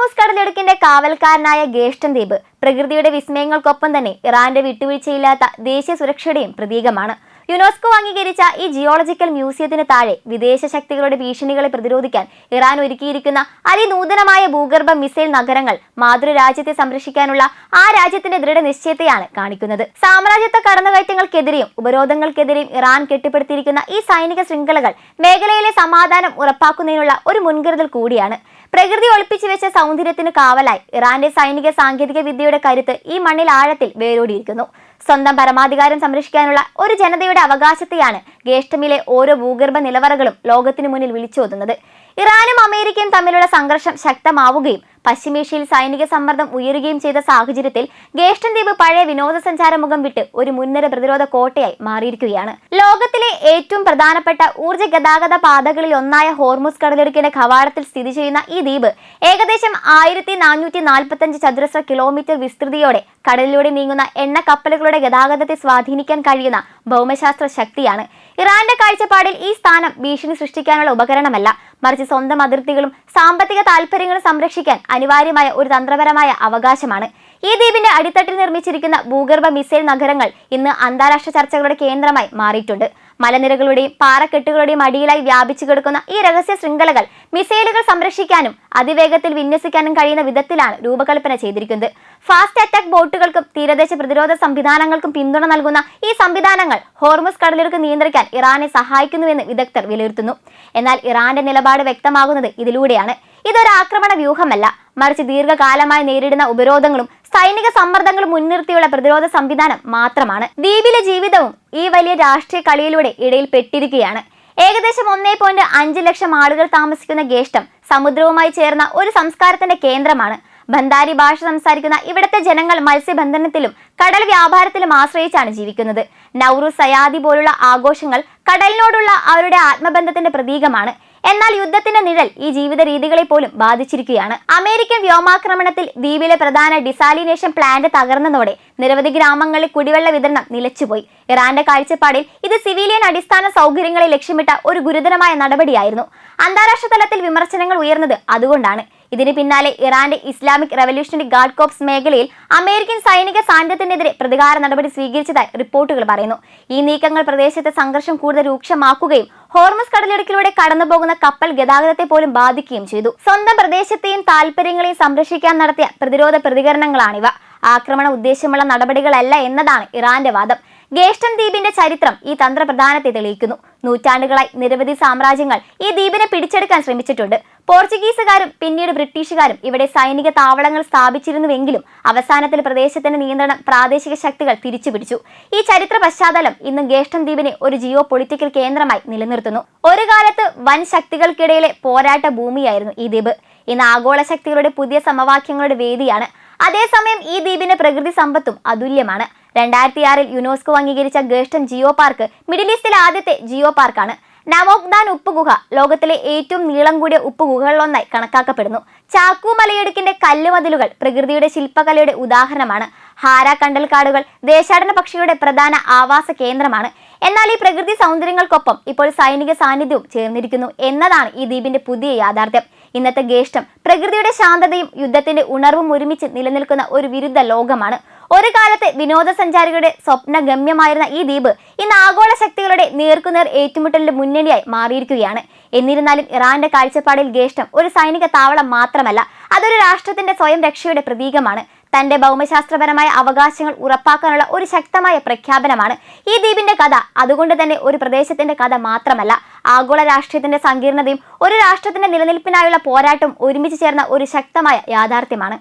Hormuz കടലിടുക്കിന്റെ കാവൽക്കാരനായ ഗേഷ്ടൻ ദ്വീപ് പ്രകൃതിയുടെ വിസ്മയങ്ങൾക്കൊപ്പം തന്നെ ഇറാന്റെ വിട്ടുവീഴ്ചയില്ലാത്ത ദേശീയ സുരക്ഷയുടെയും പ്രതീകമാണ്. യുനെസ്കോ അംഗീകരിച്ച ഈ ജിയോളജിക്കൽ മ്യൂസിയത്തിന് താഴെ വിദേശ ശക്തികളുടെ ഭീഷണികളെ പ്രതിരോധിക്കാൻ ഇറാൻ ഒരുക്കിയിരിക്കുന്ന അതിനൂതനമായ ഭൂഗർഭ മിസൈൽ നഗരങ്ങൾ മാതൃരാജ്യത്തെ സംരക്ഷിക്കാനുള്ള ആ രാജ്യത്തിന്റെ ദൃഢനിശ്ചയത്തെയാണ് കാണിക്കുന്നത്. സാമ്രാജ്യത്വ കടന്നുകയറ്റങ്ങൾക്കെതിരെയും ഉപരോധങ്ങൾക്കെതിരെയും ഇറാൻ കെട്ടിപ്പടുത്തിയിരിക്കുന്ന ഈ സൈനിക ശൃംഖലകൾ മേഖലയിലെ സമാധാനം ഉറപ്പാക്കുന്നതിനുള്ള ഒരു മുൻകരുതൽ കൂടിയാണ്. പ്രകൃതി ഒളിപ്പിച്ചു വെച്ച സൗന്ദര്യത്തിന് കാവലായി ഇറാന്റെ സൈനിക സാങ്കേതിക വിദ്യയുടെ കരുത്ത് ഈ മണ്ണിൽ ആഴത്തിൽ വേരോടിയിരിക്കുന്നു. സ്വന്തം പരമാധികാരം സംരക്ഷിക്കാനുള്ള ഒരു ജനതയുടെ അവകാശത്തെയാണ് ഗേഷ്ടമിലെ ഓരോ ഭൂഗർഭ നിലവറകളും ലോകത്തിനു മുന്നിൽ വിളിച്ചോതുന്നത്. ഇറാനും അമേരിക്കയും തമ്മിലുള്ള സംഘർഷം ശക്തമാവുകയും പശ്ചിമേഷ്യയിൽ സൈനിക സമ്മർദ്ദം ഉയരുകയും ചെയ്ത സാഹചര്യത്തിൽ ഗേഷ്ടൻ ദ്വീപ് പഴയ വിനോദസഞ്ചാര മുഖം വിട്ട് ഒരു മുൻനിര പ്രതിരോധ കോട്ടയായി മാറിയിരിക്കുകയാണ്. ലോകത്തിലെ ഏറ്റവും പ്രധാനപ്പെട്ട ഊർജ്ജ ഗതാഗത പാതകളിൽ ഒന്നായ ഹോർമുസ് കടലിടുക്കിന്റെ കവാടത്തിൽ സ്ഥിതി ചെയ്യുന്ന ഈ ദ്വീപ് ഏകദേശം 1445 ചതുരശ്ര കിലോമീറ്റർ വിസ്തൃതിയോടെ കടലിലൂടെ നീങ്ങുന്ന എണ്ണ കപ്പലുകളുടെ ഗതാഗതത്തെ സ്വാധീനിക്കാൻ കഴിയുന്ന ഭൗമശാസ്ത്ര ശക്തിയാണ്. ഇറാന്റെ കാഴ്ചപ്പാടിൽ ഈ സ്ഥാനം ഭീഷണി സൃഷ്ടിക്കാനുള്ള ഉപകരണമല്ല, മറിച്ച് സ്വന്തം അതിർത്തികളും സാമ്പത്തിക താൽപര്യങ്ങളും സംരക്ഷിക്കാൻ അനിവാര്യമായ ഒരു തന്ത്രപരമായ അവകാശമാണ്. ഈ ദ്വീപിന്റെ അടിത്തട്ടിൽ നിർമ്മിച്ചിരിക്കുന്ന ഭൂഗർഭ മിസൈൽ നഗരങ്ങൾ ഇന്ന് അന്താരാഷ്ട്ര ചർച്ചകളുടെ കേന്ദ്രമായി മാറിയിട്ടുണ്ട്. മലനിരകളുടെയും പാറക്കെട്ടുകളുടെയും അടിയിലായി വ്യാപിച്ചു കിടക്കുന്ന ഈ രഹസ്യ ശൃംഖലകൾ മിസൈലുകൾ സംരക്ഷിക്കാനും അതിവേഗത്തിൽ വിന്യസിക്കാനും കഴിയുന്ന വിധത്തിലാണ് രൂപകൽപ്പന ചെയ്തിരിക്കുന്നത്. ഫാസ്റ്റ് അറ്റാക്ക് ബോട്ടുകൾക്കും തീരദേശ പ്രതിരോധ സംവിധാനങ്ങൾക്കും പിന്തുണ നൽകുന്ന ഈ സംവിധാനങ്ങൾ ഹോർമുസ് കടലിടുക്ക് നിയന്ത്രിക്കാൻ ഇറാനെ സഹായിക്കുന്നുവെന്ന് വിദഗ്ധർ വിലയിരുത്തുന്നു. എന്നാൽ ഇറാന്റെ നിലപാട് വ്യക്തമാകുന്നത് ഇതിലൂടെയാണ്. ഇതൊരു ആക്രമണ വ്യൂഹമല്ല, മറിച്ച് ദീർഘകാലമായി നേരിടുന്ന ഉപരോധങ്ങളും സൈനിക സമ്മർദ്ദങ്ങളും മുൻനിർത്തിയുള്ള പ്രതിരോധ സംവിധാനം മാത്രമാണ്. ദ്വീപിലെ ജീവിതവും ഈ വലിയ രാഷ്ട്രീയ കളിയിലൂടെ ഇടയിൽ പെട്ടിരിക്കുകയാണ്. ഏകദേശം 1.5 ലക്ഷം ആളുകൾ താമസിക്കുന്ന ഗേഷ്ടം സമുദ്രവുമായി ചേർന്ന ഒരു സംസ്കാരത്തിന്റെ കേന്ദ്രമാണ്. ബന്ധാരി ഭാഷ സംസാരിക്കുന്ന ഇവിടുത്തെ ജനങ്ങൾ മത്സ്യബന്ധനത്തിലും കടൽ വ്യാപാരത്തിലും ആശ്രയിച്ചാണ് ജീവിക്കുന്നത്. നൗറൂസ്, സയാദി പോലുള്ള ആഘോഷങ്ങൾ കടലിനോടുള്ള അവരുടെ ആത്മബന്ധത്തിന്റെ പ്രതീകമാണ്. എന്നാൽ യുദ്ധത്തിന്റെ നിഴൽ ഈ ജീവിത രീതികളെ പോലും ബാധിച്ചിരിക്കുകയാണ്. അമേരിക്കൻ വ്യോമാക്രമണത്തിൽ ദ്വീപിലെ പ്രധാന ഡിസാലിനേഷൻ പ്ലാന്റ് തകർന്നതോടെ നിരവധി ഗ്രാമങ്ങളിൽ കുടിവെള്ള വിതരണം നിലച്ചുപോയി. ഇറാന്റെ കാഴ്ചപ്പാടിൽ ഇത് സിവിലിയൻ അടിസ്ഥാന സൗകര്യങ്ങളെ ലക്ഷ്യമിട്ട ഒരു ഗുരുതരമായ നടപടിയായിരുന്നു. അന്താരാഷ്ട്ര തലത്തിൽ വിമർശനങ്ങൾ ഉയർന്നത് അതുകൊണ്ടാണ്. ഇതിന് പിന്നാലെ ഇറാന്റെ ഇസ്ലാമിക് റവല്യൂഷണറി ഗാർഡ് കോർപ്സ് മേഖലയിൽ അമേരിക്കൻ സൈനിക സാന്നിധ്യത്തിനെതിരെ പ്രതികാര നടപടി സ്വീകരിച്ചതായി റിപ്പോർട്ടുകൾ പറയുന്നു. ഈ നീക്കങ്ങൾ പ്രദേശത്തെ സംഘർഷം കൂടുതൽ രൂക്ഷമാക്കുകയും ഹോർമുസ് കടലിടുക്കിലൂടെ കടന്നുപോകുന്ന കപ്പൽ ഗതാഗതത്തെ പോലും ബാധിക്കുകയും ചെയ്തു. സ്വന്തം പ്രദേശത്തെയും താൽപര്യങ്ങളെയും സംരക്ഷിക്കാൻ നടത്തിയ പ്രതിരോധ പ്രതികരണങ്ങളാണിവ. ആക്രമണ ഉദ്ദേശമുള്ള നടപടികളല്ല എന്നതാണ് ഇറാന്റെ വാദം. ഗേഷ്ടൻ ദ്വീപിന്റെ ചരിത്രം ഈ തന്ത്രപ്രധാനത്തെ തെളിയിക്കുന്നു. നൂറ്റാണ്ടുകളായി നിരവധി സാമ്രാജ്യങ്ങൾ ഈ ദ്വീപിനെ പിടിച്ചെടുക്കാൻ ശ്രമിച്ചിട്ടുണ്ട്. പോർച്ചുഗീസുകാരും പിന്നീട് ബ്രിട്ടീഷുകാരും ഇവിടെ സൈനിക താവളങ്ങൾ സ്ഥാപിച്ചിരുന്നുവെങ്കിലും അവസാനത്തിൽ പ്രദേശത്തിന്റെ നിയന്ത്രണം പ്രാദേശിക ശക്തികൾ തിരിച്ചുപിടിച്ചു. ഈ ചരിത്ര പശ്ചാത്തലം ഇന്നും ഗേഷ്ടൻ ദ്വീപിനെ ഒരു ജിയോ പൊളിറ്റിക്കൽ കേന്ദ്രമായി നിലനിർത്തുന്നു. ഒരു കാലത്ത് വൻ ശക്തികൾക്കിടയിലെ പോരാട്ട ഭൂമിയായിരുന്നു ഈ ദ്വീപ്. ഇന്ന് ആഗോള ശക്തികളുടെ പുതിയ സമവാക്യങ്ങളുടെ വേദിയാണ്. അതേസമയം ഈ ദ്വീപിന്റെ പ്രകൃതി സമ്പത്തും അതുല്യമാണ്. 2006 യുനെസ്കോ അംഗീകരിച്ച ഗേഷ്ടൻ ജിയോ പാർക്ക് മിഡിൽ ഈസ്റ്റിലെ ആദ്യത്തെ ജിയോ പാർക്കാണ്. നമോഗ്ദാൻ ഉപ്പുഗുഹ ലോകത്തിലെ ഏറ്റവും നീളം കൂടിയ ഉപ്പുഗുഹകളിലൊന്നായി കണക്കാക്കപ്പെടുന്നു. ചാക്കു മലയിടുക്കിന്റെ കല്ലുമതിലുകൾ പ്രകൃതിയുടെ ശില്പകലയുടെ ഉദാഹരണമാണ്. ഹാര കണ്ടൽക്കാടുകൾ ദേശാടന പക്ഷികളുടെ പ്രധാന ആവാസ കേന്ദ്രമാണ്. എന്നാൽ ഈ പ്രകൃതി സൗന്ദര്യങ്ങൾക്കൊപ്പം ഇപ്പോൾ സൈനിക സാന്നിധ്യവും ചേർന്നിരിക്കുന്നു എന്നതാണ് ഈ ദ്വീപിന്റെ പുതിയ യാഥാർത്ഥ്യം. ഇന്നത്തെ ഗേഷ്ടം പ്രകൃതിയുടെ ശാന്തതയും യുദ്ധത്തിന്റെ ഉണർവും ഒരുമിച്ച് നിലനിൽക്കുന്ന ഒരു വിരുദ്ധ ലോകമാണ്. ഒരു കാലത്ത് വിനോദസഞ്ചാരികളുടെ സ്വപ്ന ഗമ്യമായിരുന്ന ഈ ദ്വീപ് ഇന്ന് ആഗോള ശക്തികളുടെ നേർക്കുനേർ ഏറ്റുമുട്ടലിന്റെ മുന്നണിയായി മാറിയിരിക്കുകയാണ്. എന്നിരുന്നാലും ഇറാന്റെ കാഴ്ചപ്പാടിൽ ഗേഷ്ടം ഒരു സൈനിക താവളം മാത്രമല്ല, അതൊരു രാഷ്ട്രത്തിന്റെ സ്വയം രക്ഷയുടെ പ്രതീകമാണ്. തന്റെ ഭൗമശാസ്ത്രപരമായ അവകാശങ്ങൾ ഉറപ്പാക്കാനുള്ള ഒരു ശക്തമായ പ്രഖ്യാപനമാണ്. ഈ ദ്വീപിന്റെ കഥ അതുകൊണ്ട് തന്നെ ഒരു പ്രദേശത്തിന്റെ കഥ മാത്രമല്ല, ആഗോള രാഷ്ട്രീയത്തിന്റെ സങ്കീർണതയും ഒരു രാഷ്ട്രത്തിന്റെ നിലനിൽപ്പിനായുള്ള പോരാട്ടവും ഒരുമിച്ച് ചേർന്ന ഒരു ശക്തമായ യാഥാർത്ഥ്യമാണ്.